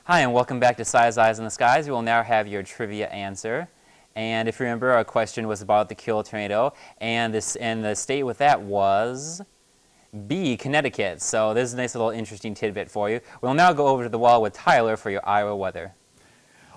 Hi, and welcome back to Size Eyes in the Skies. We will now have your trivia answer. And if you remember, our question was about the Kilo tornado, and the state with that was B, Connecticut. So this is a nice little interesting tidbit for you. We'll now go over to the wall with Tyler for your Iowa weather.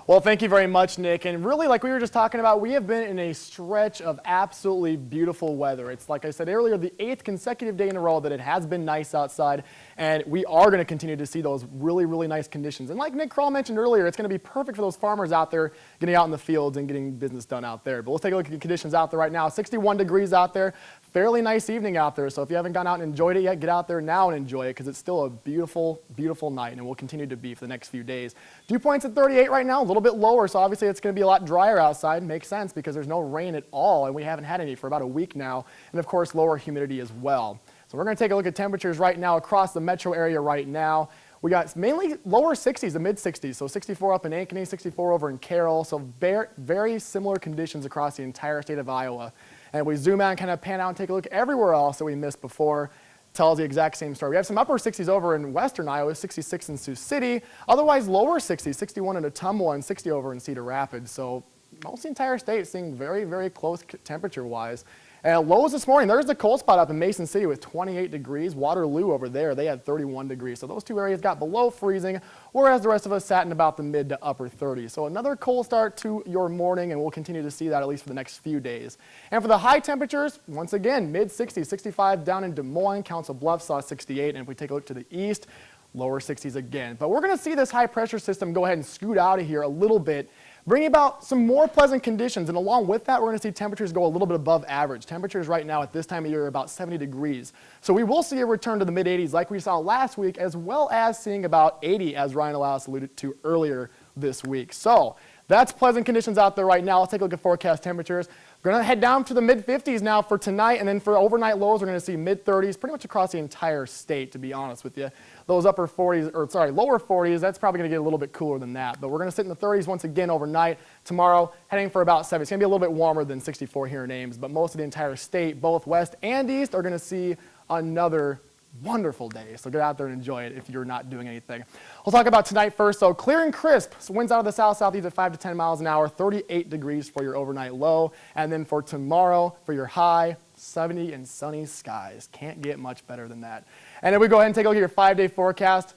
Well, thank you very much, Nick. And really, like we were just talking about, we have been in a stretch of absolutely beautiful weather. It's, like I said earlier, the 8th consecutive day in a row that it has been nice outside. And we are going to continue to see those really, really nice conditions. And like Nick Kroll mentioned earlier, it's going to be perfect for those farmers out there getting out in the fields and getting business done out there. But let's take a look at the conditions out there right now. 61 degrees out there. Fairly nice evening out there. So if you haven't gone out and enjoyed it yet, get out there now and enjoy it because it's still a beautiful, beautiful night and will continue to be for the next few days. Dew points at 38 right now, a little bit lower. So obviously it's going to be a lot drier outside. Makes sense because there's no rain at all and we haven't had any for about a week now. And of course, lower humidity as well. So we're going to take a look at temperatures right now across the metro area right now. We got mainly lower 60s to mid 60s, so 64 up in Ankeny, 64 over in Carroll, so very similar conditions across the entire state of Iowa. And if we zoom out and kind of pan out and take a look everywhere else that we missed before, tells the exact same story. We have some upper 60s over in western Iowa, 66 in Sioux City, otherwise lower 60s, 61 in Ottumwa and 60 over in Cedar Rapids. So most of the entire state seeing very, very close temperature-wise. Lows this morning, there's the cold spot up in Mason City with 28 degrees. Waterloo over there, they had 31 degrees. So those two areas got below freezing, whereas the rest of us sat in about the mid to upper 30s. So another cold start to your morning, and we'll continue to see that at least for the next few days. And for the high temperatures, once again, mid 60s, 65 down in Des Moines. Council Bluffs saw 68, and if we take a look to the east, lower 60s again. But we're going to see this high pressure system go ahead and scoot out of here a little bit, bringing about some more pleasant conditions, and along with that, we're going to see temperatures go a little bit above average. Temperatures right now at this time of year are about 70 degrees. So we will see a return to the mid-80s like we saw last week, as well as seeing about 80, as Ryan Elias alluded to earlier this week. So that's pleasant conditions out there right now. Let's take a look at forecast temperatures. We're going to head down to the mid-50s now for tonight, and then for overnight lows, we're going to see mid-30s pretty much across the entire state, to be honest with you. Those lower 40s, that's probably going to get a little bit cooler than that. But we're going to sit in the 30s once again overnight. Tomorrow, heading for about 70. It's going to be a little bit warmer than 64 here in Ames, but most of the entire state, both west and east, are going to see another wonderful day. So get out there and enjoy it if you're not doing anything. We'll talk about tonight first. So clear and crisp. So winds out of the south-southeast at 5 to 10 miles an hour, 38 degrees for your overnight low. And then for tomorrow, for your high, 70 and sunny skies. Can't get much better than that. And then we go ahead and take a look at your 5-day forecast.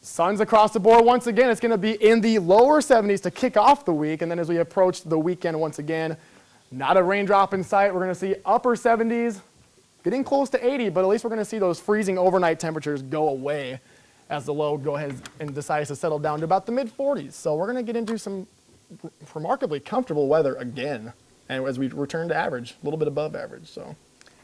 Sun's across the board once again. It's going to be in the lower 70s to kick off the week. And then as we approach the weekend once again, not a raindrop in sight. We're going to see upper 70s, getting close to 80, but at least we're going to see those freezing overnight temperatures go away as the low go ahead and decides to settle down to about the mid-40s. So we're going to get into some remarkably comfortable weather again, and as we return to average, a little bit above average. So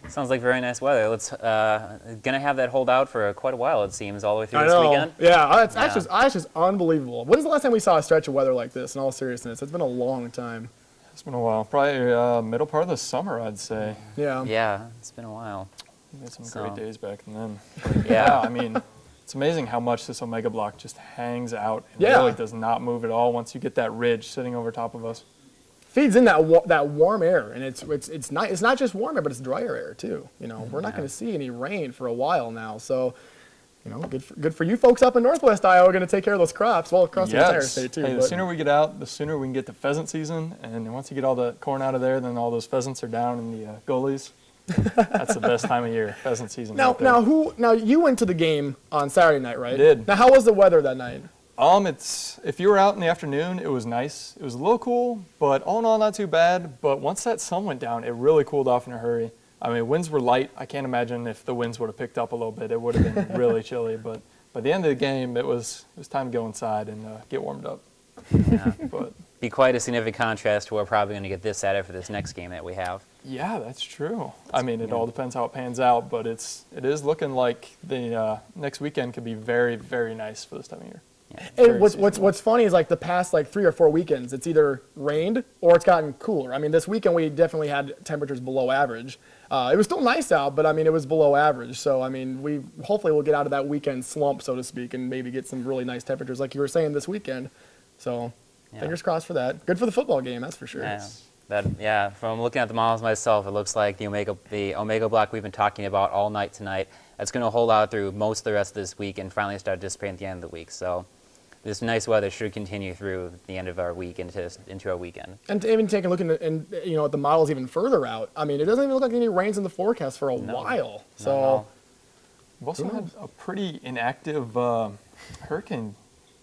Sounds like very nice weather. Let's gonna have that hold out for quite a while, it seems, all the way through I this know. weekend. Yeah, that's just unbelievable. When is the last time we saw a stretch of weather like this, in all seriousness? It's been a long time. It's been a while. Probably middle part of the summer, I'd say. Yeah. Yeah, it's been a while. We had some So- great days back then. But Yeah. I mean, it's amazing how much this Omega block just hangs out and Yeah. really does not move at all once you get that ridge sitting over top of us. Feeds in that warm air, and it's not just warm air, but it's drier air too. You know, we're not going to see any rain for a while now, so you know, good for you folks up in Northwest Iowa. Going to take care of those crops, well, across the entire state too. Hey, the but- sooner we get out, the sooner we can get to pheasant season, and once you get all the corn out of there, then all those pheasants are down in the gullies. That's the best time of year, pheasant season. Now, right there. now you went to the game on Saturday night, right? I did. Now, how was the weather that night? If you were out in the afternoon, it was nice. It was a little cool, but all in all, not too bad. But once that sun went down, it really cooled off in a hurry. I mean, winds were light. I can't imagine if the winds would have picked up a little bit, it would have been really chilly. But by the end of the game, it was time to go inside and get warmed up. Yeah. But Be quite a significant contrast to what we're probably going to get this Saturday for this next game that we have. yeah, that's true. I mean, it all depends how it pans out, but it is looking like the next weekend could be very, very nice for this time of year. And what's funny is like the past 3 or 4 weekends, it's either rained or it's gotten cooler. I mean, this weekend we definitely had temperatures below average. It was still nice out, but I mean, it was below average. So I mean, hopefully we'll get out of that weekend slump, so to speak, and maybe get some really nice temperatures like you were saying this weekend. So fingers crossed for that. Good for the football game, that's for sure. Yeah. From looking at the models myself, it looks like the Omega block we've been talking about all night tonight, that's going to hold out through most of the rest of this week and finally start dissipating at the end of the week. So this nice weather should continue through the end of our week into our weekend. And to even take a look at the models even further out. I mean, it doesn't even look like any rains in the forecast for a while. So We've also had a pretty inactive hurricane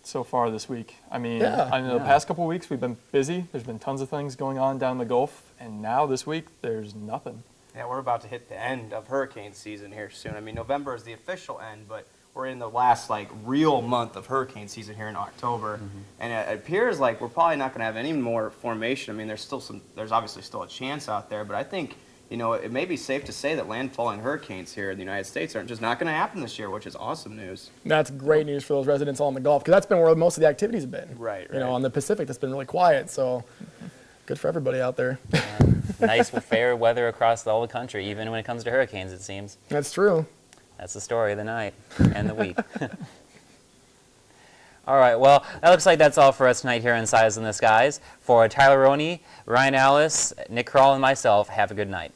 so far this week. I mean, the past couple of weeks we've been busy. There's been tons of things going on down the Gulf, and now this week there's nothing. Yeah, we're about to hit the end of hurricane season here soon. I mean, November is the official end, but we're in the last real month of hurricane season here in October, and it appears like we're probably not going to have any more formation. I mean, there's obviously still a chance out there, but I think it may be safe to say that landfalling hurricanes here in the United States are just not going to happen this year, which is awesome news. that's great news for those residents along the Gulf, because that's been where most of the activities have been. Right. On the Pacific, that's been really quiet. So good for everybody out there. Nice, fair weather across all the country, even when it comes to hurricanes, it seems. That's true. That's the story of the night and the week. All right, well, that looks like that's all for us tonight here on Size in the Skies. For Tyler Roney, Ryan Alice, Nick Kroll, and myself, have a good night.